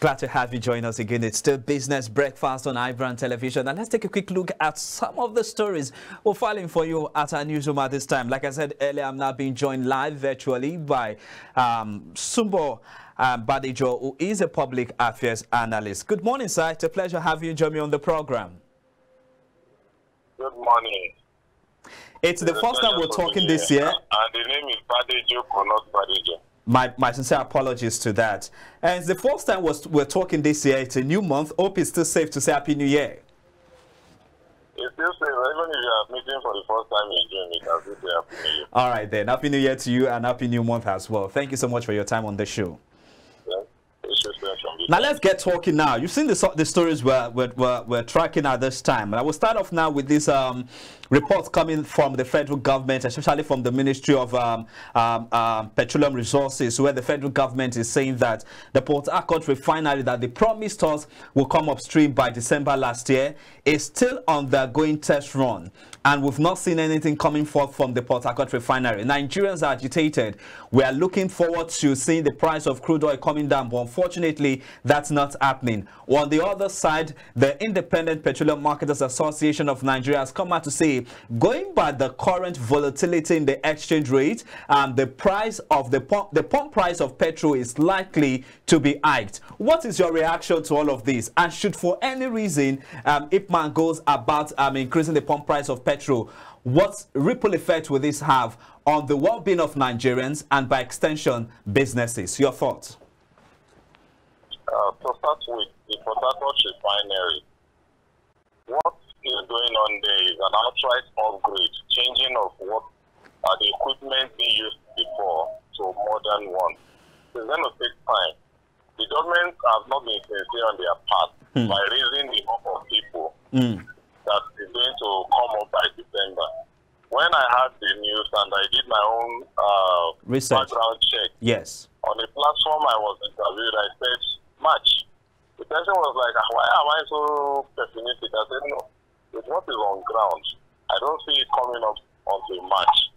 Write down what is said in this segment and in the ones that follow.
Glad to have you join us again. It's still Business Breakfast on iBrand Television. And let's take a quick look at some of the stories we're filing for you at our newsroom at this time. Like I said earlier, I'm now being joined live virtually by Sumbo Badijo, who is a public affairs analyst. Good morning, sir. It's a pleasure having you join me on the program. Good morning. It's the first time we're talking this year. And the name is Badijo, not Badijo. My sincere apologies to that. And it's the first time we're talking this year. It's a new month. Hope it's still safe to say Happy New Year. It's still safe. Even if you are meeting for the first time in June, it has to say Happy New Year. All right, then. Happy New Year to you and Happy New Month as well. Thank you so much for your time on the show. Now let's get talking now. You've seen the stories we're tracking at this time. And I will start off now with this reports coming from the federal government, especially from the Ministry of Petroleum Resources, where the federal government is saying that the Port Harcourt refinery that they promised us will come upstream by December last year is still undergoing test run. And we've not seen anything coming forth from the Port Harcourt refinery. Nigerians are agitated. We are looking forward to seeing the price of crude oil coming down, but unfortunately, that's not happening. On the other side, the Independent Petroleum Marketers Association of Nigeria has come out to say, going by the current volatility in the exchange rate, the price of the pump price of petrol is likely to be hiked. What is your reaction to all of this? And should for any reason, IPMAN goes about increasing the pump price of petrol, what ripple effect will this have on the well-being of Nigerians and by extension businesses? Your thoughts? To start with, the Port Harcourt refinery, what is going on there is an outright upgrade, changing of what the equipment being used before to modern one. It's going to take time. The government has not been sincere on their part by raising the number of people that is going to come up by December. When I heard the news and I did my own background check, yes, on the platform I was interviewed, I said, March. The person was like, why am I so pessimistic? I said, no, with what is on ground, I don't see it coming up until March.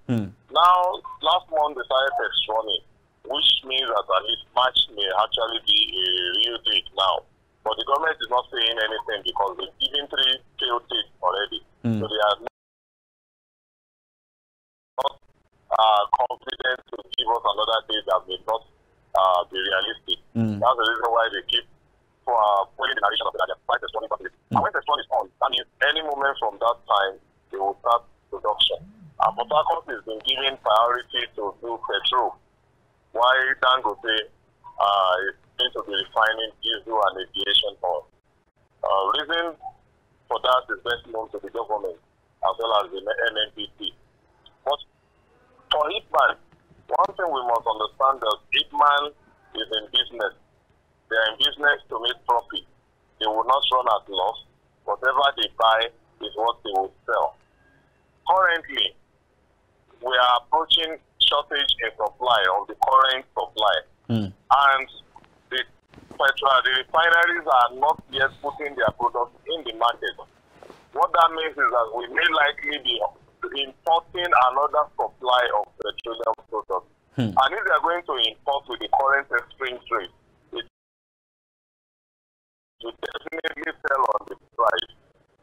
Now, last month they started test running, which means that at least March may actually be a real date now. But the government is not saying anything because they've given 3 failed dates already. So they are not confident to give us another date that may not be realistic. That's the reason why they keep putting the narration of that their price is running. And when the sun is on, that means any moment from that time, they will start production. And Port Harcourt has been given priority to do petrol, while Dangote is going to be refining diesel and aviation oil. Reason for that is best known to the government as well as the NNPC. But for IPMAN, one thing we must understand that IPMAN is in business. They are in business to make profit. They will not run at loss. Whatever they buy is what they will sell. Currently, we are approaching shortage in supply of the current supply. And the refineries are not yet putting their products in the market. What that means is that we may likely be importing another supply of petroleum products. And if they are going to import with the current exchange rate, it will definitely sell on the price.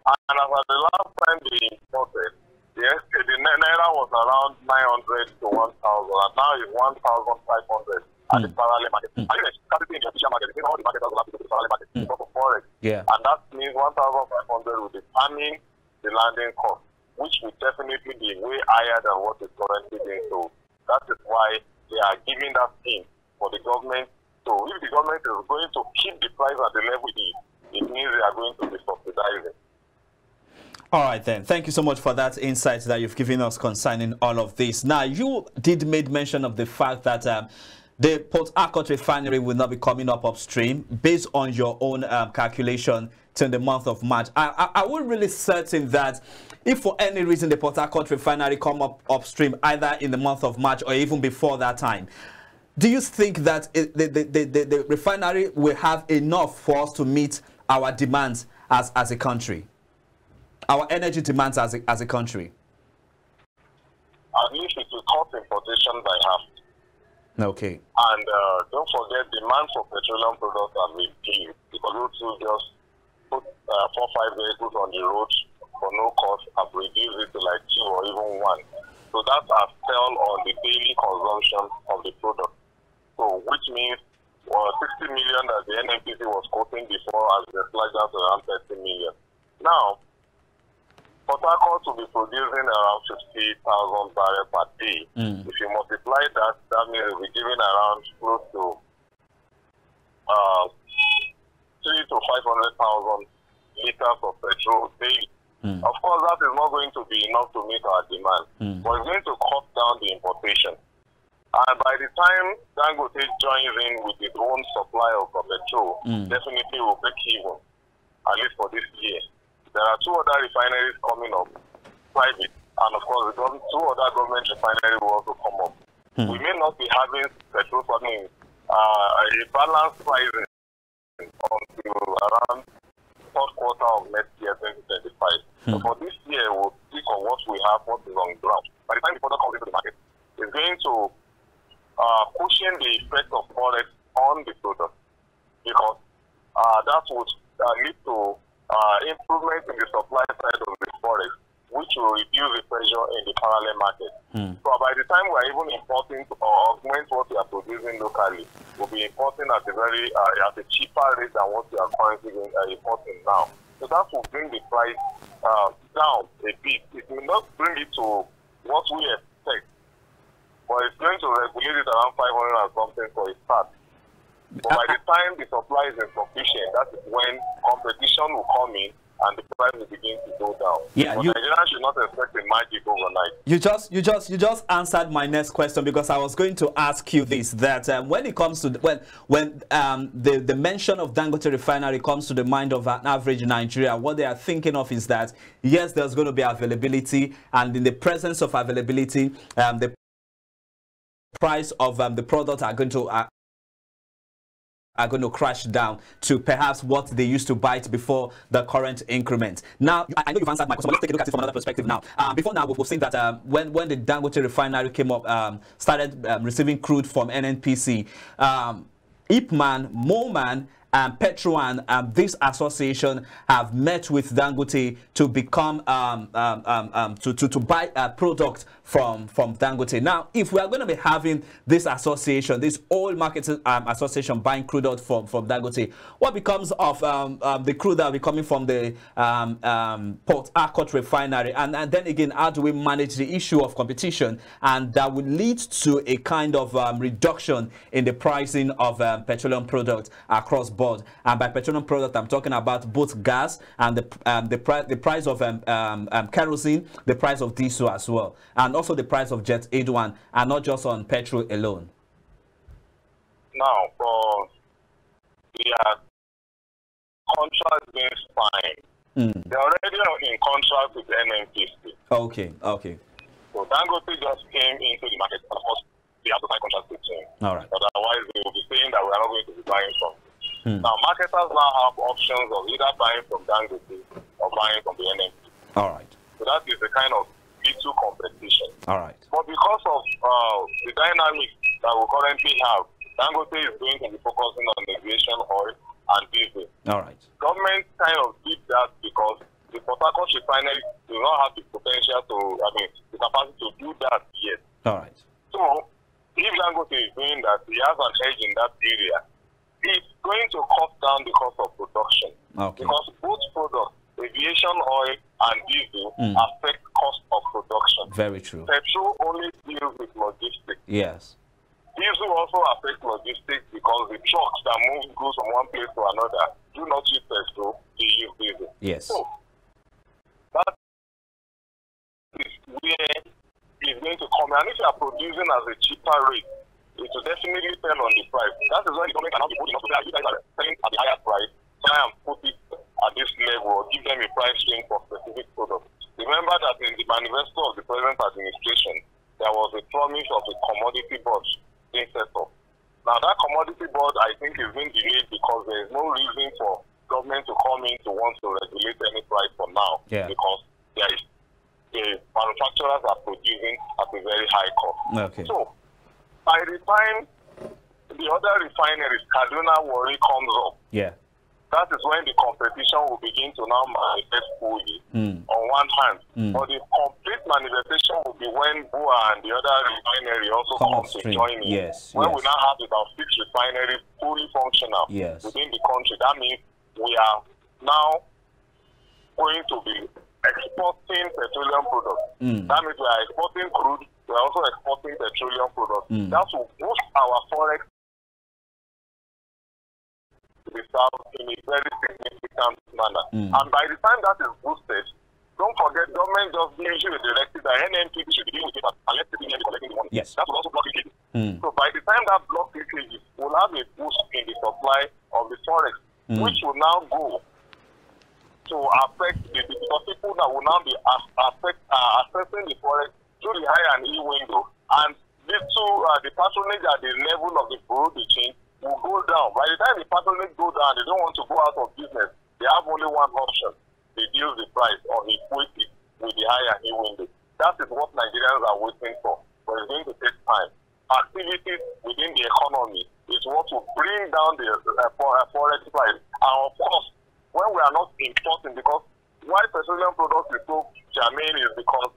And as at the last time they imported, the Naira was around 900 to 1,000, and now it's 1,500 at the parallel market. And if it's in the official market, all the markets will have to go to the parallel market because of forex. And that means 1,500 will determine the landing cost, which will definitely be way higher than what is currently being sold. That is why they are giving that in for the government. So if the government is going to keep the price at the level it is, it means they are going to be subsidizing. All right, then. Thank you so much for that insight that you've given us concerning all of this. Now, you did make mention of the fact that the Port Harcourt refinery will not be coming up upstream based on your own calculation till the month of March. I was really certain that if for any reason the Port Harcourt refinery come up upstream either in the month of March or even before that time, do you think that the refinery will have enough for us to meet our demands as a country? Our energy demands as a country? At least it will cut importation by half. Okay. And don't forget, demand for petroleum products are reduced. to just put 4-5 vehicles on the road for no cost and reduce it to like 2 or even 1. So that has fell on the daily consumption of the product. So which means 60 million that the NNPC was quoting before has been flagged out to around 30 million. Now, Port Harcourt will be producing around 50,000 barrels per day. If you multiply that, that means we'll be giving around close to 300,000 to 500,000 liters of petrol daily. Of course, that is not going to be enough to meet our demand, but it's going to cut down the importation. And by the time Dangote joins in with its own supply of petrol, definitely will break even, at least for this year. There are 2 other refineries coming up, private, and of course, 2 other government refineries will also come up. We may not be having petrol farming a balanced pricing until around 3rd quarter of next year, 2025. So for this year, we'll speak on what we have, what is on ground. By the time the product comes into the market, it's going to cushion the effect of forex on the product, because that would lead to improvement in the supply side of the forex, which will reduce the pressure in the parallel market. So by the time we are even importing to augment what we are producing locally, we'll be importing at a cheaper rate than what we are currently importing now. So that will bring the price down a bit. It will not bring it to what we expect, but it's going to regulate it around 500 and something for a start. But by the time the supply is insufficient, that is when competition will come in and the price will begin to go down. Yeah, but Nigerians should not expect a magic overnight. You just answered my next question, because I was going to ask you this: that when it comes to the mention of Dangote refinery comes to the mind of an average Nigerian, what they are thinking of is that yes, there's going to be availability, and in the presence of availability, the price of the product are going to crash down to perhaps what they used to buy it before the current increment. Now, I know you've answered my question, but let's take a look at it from another perspective now. Before now, we've seen that when the Dangote refinery came up, started receiving crude from NNPC, Ipman, Moman, and Petro and this association have met with Dangote to become to buy a product from Dangote. Now, if we are going to be having this association, this oil marketing association buying crude out from Dangote, what becomes of the crude that will be coming from the Port Harcourt refinery? And then again, how do we manage the issue of competition? And that will lead to a kind of reduction in the pricing of petroleum products across board. And by petroleum product, I'm talking about both gas and the price of kerosene, the price of diesel as well, and also the price of jet A1, and not just on petrol alone. Now, for the contract being signed, they're already in contract with the NNPC. Okay. So Dangote just came into the market, and of course, they have to sign contract with him. All right. Otherwise, they will be saying that we are not going to be buying from. Now, marketers now have options of either buying from Dangote or buying from the NNPC. All right. So that is the kind of little competition. All right. But because of the dynamics that we currently have, Dangote is going to be focusing on aviation oil and diesel. All right. Government kind of did that because the Port Harcourt refinery does not have the potential the capacity to do that yet. All right. So, if Dangote is doing that, he has an edge in that area. It's going to cut down the cost of production. Okay. Because both products, aviation oil and diesel, affect cost of production. Very true. Petrol only deals with logistics. Yes. Diesel also affects logistics because the trucks that move goods from one place to another do not use petrol, they use diesel. Yes. So, that is where it's going to come. And if you are producing at a cheaper rate, it will definitely tell on the price. That is why the government cannot be putting up to that. You guys are selling at the higher price, try and put it at this level, or give them a price range for specific products. Remember that in the manifesto of the present administration, there was a promise of a commodity board being set up. Now, that commodity board, I think, is being delayed because there is no reason for government to come in to want to regulate any price for now. Yeah. Because there is the manufacturers are producing at a very high cost. Okay. So, by the time the other refineries, Kaduna Warri comes up, that is when the competition will begin to now manifest fully on one hand. But the complete manifestation will be when BUA and the other refinery also come to join in. When we now have about 6 refineries fully functional within the country, that means we are now going to be exporting petroleum products. That means we are exporting crude, we are also exporting petroleum products. That will boost our forex in a very significant manner. And by the time that is boosted, don't forget, government just gives you a directive that NNPD should be dealing with it and let people be collecting the money. That will also block leakage. So by the time that block leakage, we'll have a boost in the supply of the forex, which will now go to affect because people that will now be assessing the forex through the high and E window. And these two, the patronage at the level of the bureau de change will go down. By the time the patronage go down, they don't want to go out of business. They have only one option: reduce the price or equate it with the higher E window. That is what Nigerians are waiting for. But it's going to take time. Activities within the economy is what will bring down the forex price. And of course, when we are not importing, because why petroleum products is so germane is because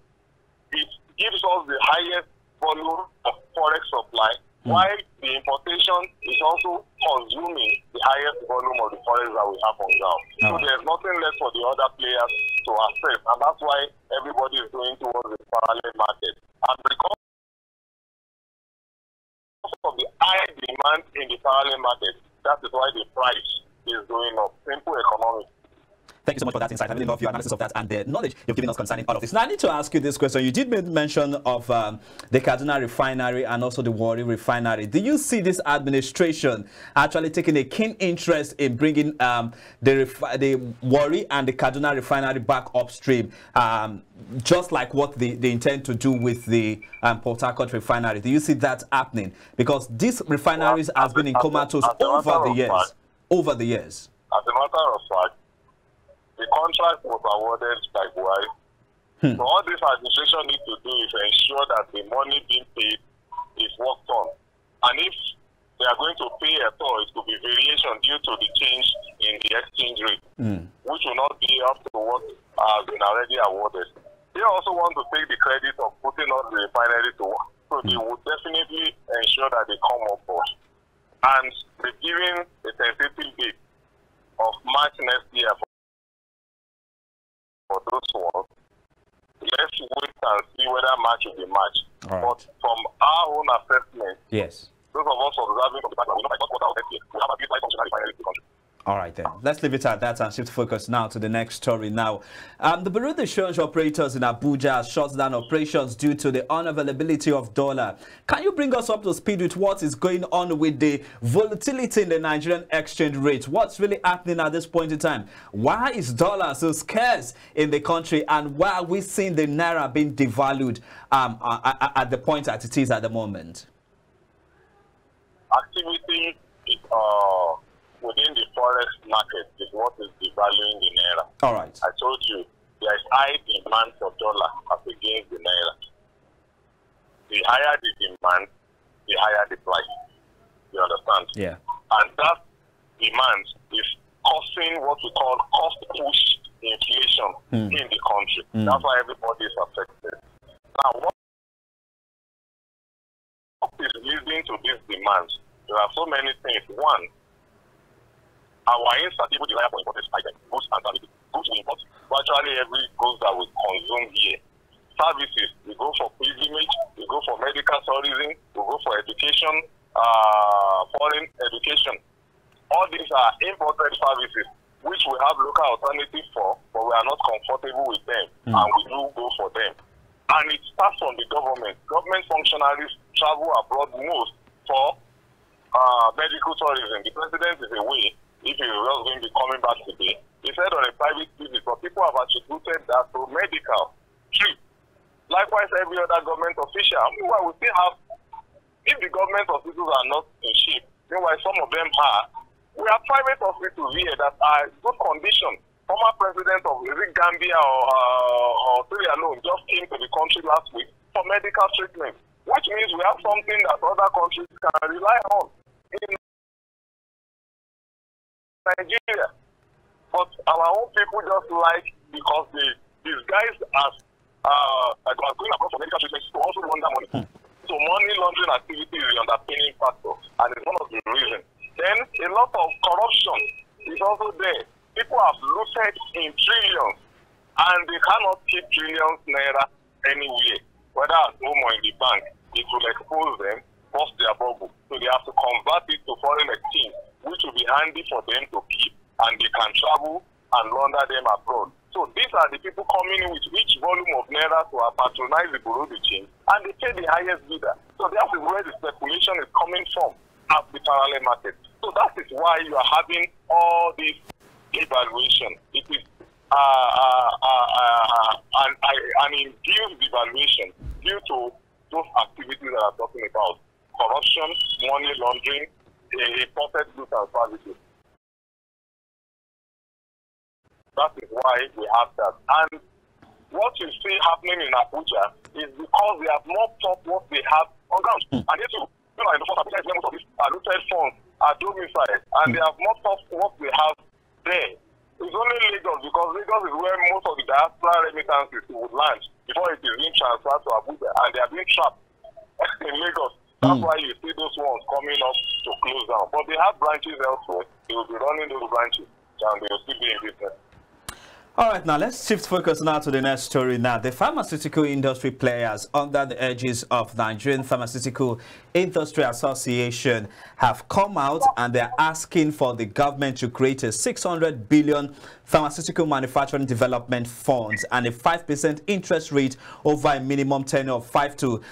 it gives us the highest volume of forex supply, while the importation is also consuming the highest volume of the forex that we have on ground. So there's nothing left for the other players to access, and that's why everybody is going towards the parallel market. And because of the high demand in the parallel market, that is why the price is going up. Simple economics. Thank you so much for that insight. I really love your analysis of that and the knowledge you've given us concerning all of this. Now, I need to ask you this question. You did make mention of the Kaduna refinery and also the Warri refinery. Do you see this administration actually taking a keen interest in bringing the Warri and the Kaduna refinery back upstream, just like what they intend to do with the Port Harcourt refinery? Do you see that happening? Because these refineries has been in comatose over the years. As a matter of fact, the contract was awarded by Buhari. So all this administration needs to do is ensure that the money being paid is worked on. And if they are going to pay at all, it could be variation due to the change in the exchange rate, which will not be up to what has been already awarded. They also want to take the credit of putting on the refinery to work. So they will definitely ensure that they come on board. And they're giving a tentative date of March next year for those ones. Let's wait and see whether March will be March. But from our own assessment, those of us observing from the background, we know by first quarter of next year, we have a big functional refinery in the country. All right, then. Let's leave it at that and shift focus now to the next story now. The Bureau de Change operators in Abuja shut down operations due to the unavailability of dollar. Can you bring us up to speed with what is going on with the volatility in the Nigerian exchange rate? What's really happening at this point in time? Why is dollar so scarce in the country, and why are we seeing the Naira being devalued at the point that it is at the moment? Activity within the forex market is what is devaluing the Naira. All right. I told you there is high demand for dollar as against the Naira. The higher the demand, the higher the price. You understand? Yeah. And that demand is causing what we call cost push inflation in the country. That's why everybody is affected. Now, what is leading to this demand? There are so many things. One, our insatiable desire for imported items, goods and services. Goods we import virtually every goods that we consume here. Services, we go for pilgrimage, we go for medical tourism, we go for education, foreign education. All these are imported services, which we have local alternatives for, but we are not comfortable with them, and we do go for them. And it starts from the government. Government functionaries travel abroad most for medical tourism. The president is away. If he was going to be coming back today, he said on a private visit, but people have attributed that to medical trip. Likewise, every other government official. Meanwhile, we still have, if the government hospitals are not in shape, meanwhile, some of them are, we have private hospitals here that are in good condition. Former president of Gambia or Sierra Leone just came to the country last week for medical treatment, which means we have something that other countries can rely on in Nigeria. But our own people just like, because they disguise as going across for medical treatment to also launder money. So money laundering activity is the underpinning factor, and it's one of the reasons. Then a lot of corruption is also there. People have looted in trillions, and they cannot keep trillions naira anywhere, whether at home or in the bank. It will expose them, bust their bubble. So they have to convert it to foreign exchange, which will be handy for them to keep, and they can travel and launder them abroad. So these are the people coming in with each volume of naira to patronize the bureau de change, and they pay the highest bidder. So that is where the speculation is coming from at the parallel market. So that is why you are having all this evaluation. It is an induced devaluation due to those activities that I'm talking about: corruption, money laundering, imported goods and services. That is why we have that. And what you see happening in Abuja is because they have not thought what they have on ground. And yet, in the first Abuja, most of these looted funds are domiciled, and they have not thought what they have there. It's only Lagos, because Lagos is where most of the diaspora remittances would land before it is being transferred to Abuja, and they are being trapped in Lagos. That's why you see those ones coming up to close down. But they have branches elsewhere. They will be running those branches, and they will still be in business. All right, now let's shift focus now to the next story. Now, the pharmaceutical industry players under the urges of Nigerian Pharmaceutical Industry Association have come out and they're asking for the government to create a 600 billion pharmaceutical manufacturing development funds and a 5% interest rate over a minimum tenure of 5 to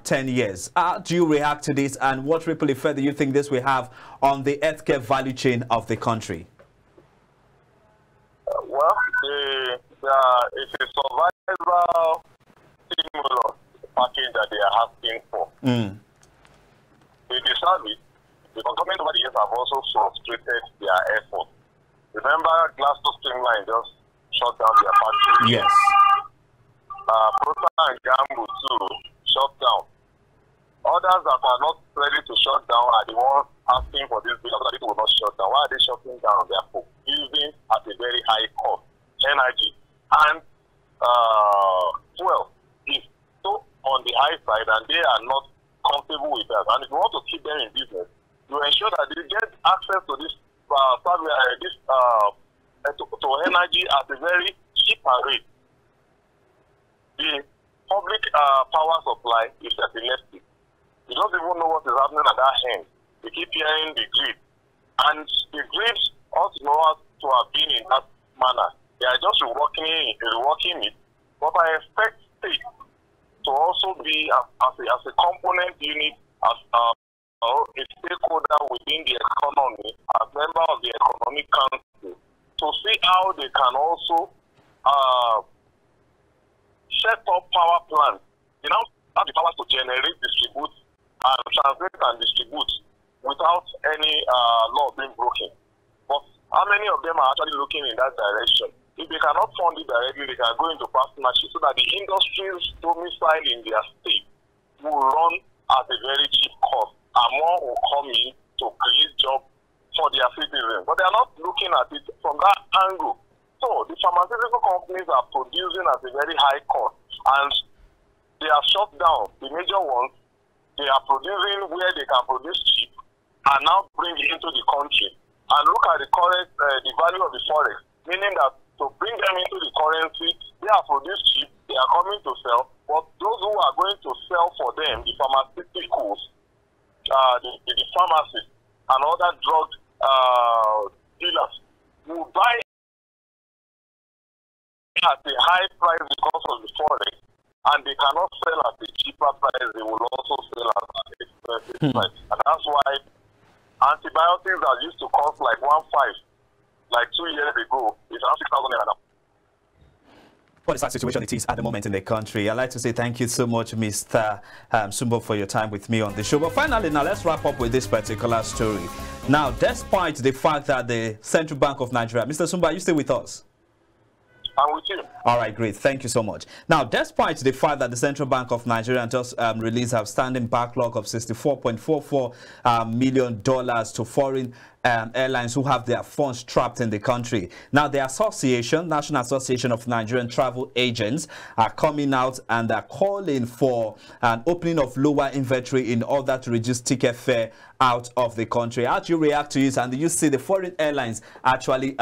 10 years. How do you react to this, and what ripple effect do you think this will have on the healthcare value chain of the country? Well, it's a survival stimulus package that they are asking for. They deserve it, because government over the years have also frustrated their efforts. Remember, GlaxoSmithKline just shut down their factory. Yes. Procter and Gamble too shut down. Others that are not ready to shut down are the ones asking for this bill. Other people will not shut down. Why are they shutting down? They are producing at a very high cost energy, and fuel is so on the high side, and they are not comfortable with that. And if you want to keep them in business, you ensure that they get access to this to energy at a very cheaper rate. The public power supply is epileptic. You don't even know what is happening at that end. We keep hearing the grid, and the grid ought to know how to have been in that manner. They are just reworking it, but I expect state to also be as a component unit, as a stakeholder within the economy, as member of the Economic Council, to see how they can also set up power plants. You know, have the power to generate, distribute, and transmit and distribute without any law being broken. But how many of them are actually looking in that direction? If they cannot fund it directly, they can go into partnership so that the industries domiciled in their state will run at a very cheap cost, and more will come in to create jobs for their citizens. But they are not looking at it from that angle. So the pharmaceutical companies are producing at a very high cost, and they have shut down the major ones. They are producing where they can produce cheap and now bring it into the country. And look at the current, the value of the forex, meaning that to bring them into the currency, they are produced cheap, they are coming to sell, but those who are going to sell for them, the pharmaceuticals, the pharmacists and other drug dealers, will buy at a high price because of the forex, and they cannot sell at a cheaper price. They will also sell at an expensive price. And that's why antibiotics that used to cost like 1.5 like 2 years ago is around 6,000 naira now. What is that situation it is at the moment in the country? I'd like to say thank you so much, Mr. Sumbo, for your time with me on the show. But finally, now let's wrap up with this particular story. Now, despite the fact that the Central Bank of Nigeria, Mr. Sumbo, are you still with us? I'm with you. All right, great. Thank you so much. Now, despite the fact that the Central Bank of Nigeria just released a outstanding backlog of $64.44 million to foreign airlines who have their funds trapped in the country. Now, the association, National Association of Nigerian Travel Agents, are coming out and are calling for an opening of lower inventory in order to reduce ticket fare out of the country. How do you react to this? And do you see the foreign airlines actually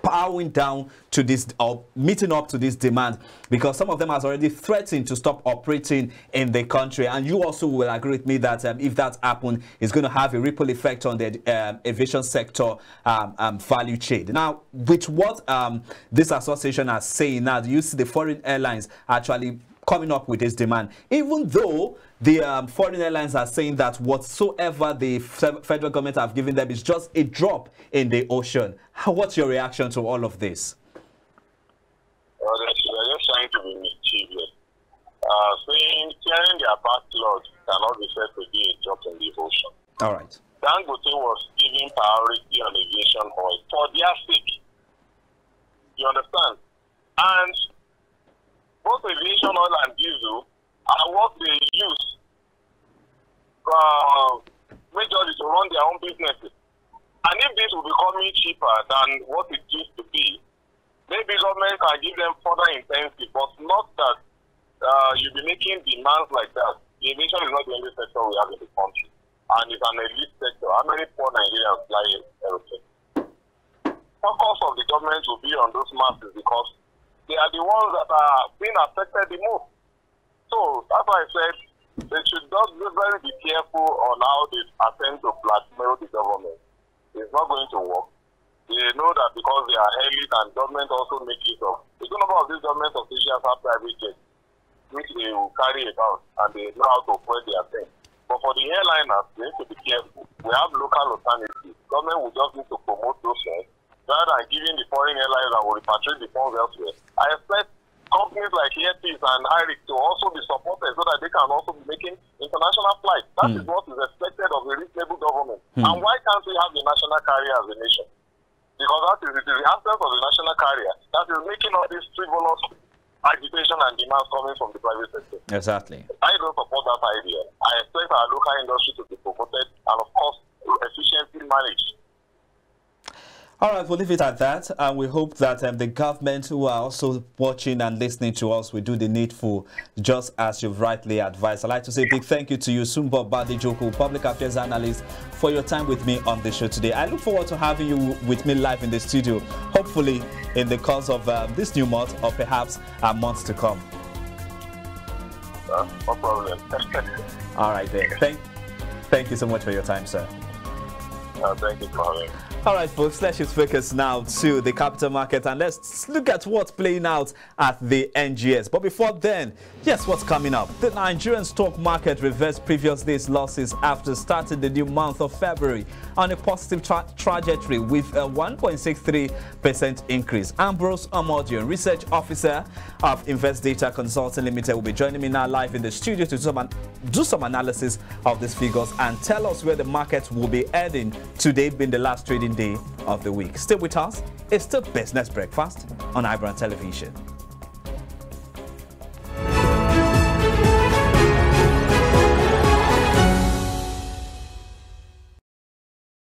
bowing down to this or meeting up to this demand, because some of them has already threatened to stop operating in the country? And you also will agree with me that if that happens, it's going to have a ripple effect on the aviation sector value chain. Now, with what this association are saying now, do you see the foreign airlines actually coming up with this demand, even though the foreign airlines are saying that whatsoever the federal government have given them is just a drop in the ocean? What's your reaction to all of this? Well, they're just trying to be mischievous. Clearing their backlog cannot be said to be a drop in the ocean. All right. Dangote was giving priority on aviation oil for their sake. You understand? And both aviation oil and diesel are what they use majorly to run their own businesses. And if this will be becoming cheaper than what it used to be, maybe government can give them further incentive, but not that you'll be making demands like that. Aviation is not the only sector we have in the country, and it's an elite sector. How many poor Nigerians fly aeroplanes? Focus of the government will be on those masses because they are the ones that are being affected the most. So that's why I said they should just be very careful on how they attempt to blackmail the government. It's not going to work. They know that because they are elite and government also make use of. The good number of these government officials have private jets, which they will carry about and they know how to spread their thing. But for the airliners, they need to be careful. We have local alternatives. Government will just need to promote those things rather than giving the foreign airlines that will repatriate the funds elsewhere. I expect companies like Airpeace and IRIC to also be supported so that they can also be making international flights. That is what is expected of a reasonable government. And why can't we have the national carrier as a nation? Because that is the absence of the national carrier that is making all these frivolous agitation and demands coming from the private sector. Exactly. I don't support that idea. I expect our local industry to be promoted and, of course, efficiently managed. All right, we'll leave it at that, and we hope that the government who are also watching and listening to us will do the needful, just as you've rightly advised. I'd like to say a big thank you to you, Sumbo Badejoko, public affairs analyst, for your time with me on the show today. I look forward to having you with me live in the studio, hopefully in the course of this new month or perhaps months to come. No problem. All right, then. Thank you so much for your time, sir. Thank you for having me. All right, folks, let's just focus now to the capital market and let's look at what's playing out at the NGS. But before then, yes, what's coming up? The Nigerian stock market reversed previous day's losses after starting the new month of February on a positive trajectory with a 1.63% increase. Ambrose Amodion, research officer of Invest Data Consulting Limited, will be joining me now live in the studio to do some analysis of these figures and tell us where the market will be heading today, being the last trading day of the week. Stay with us. It's still Business Breakfast on iBrand Television.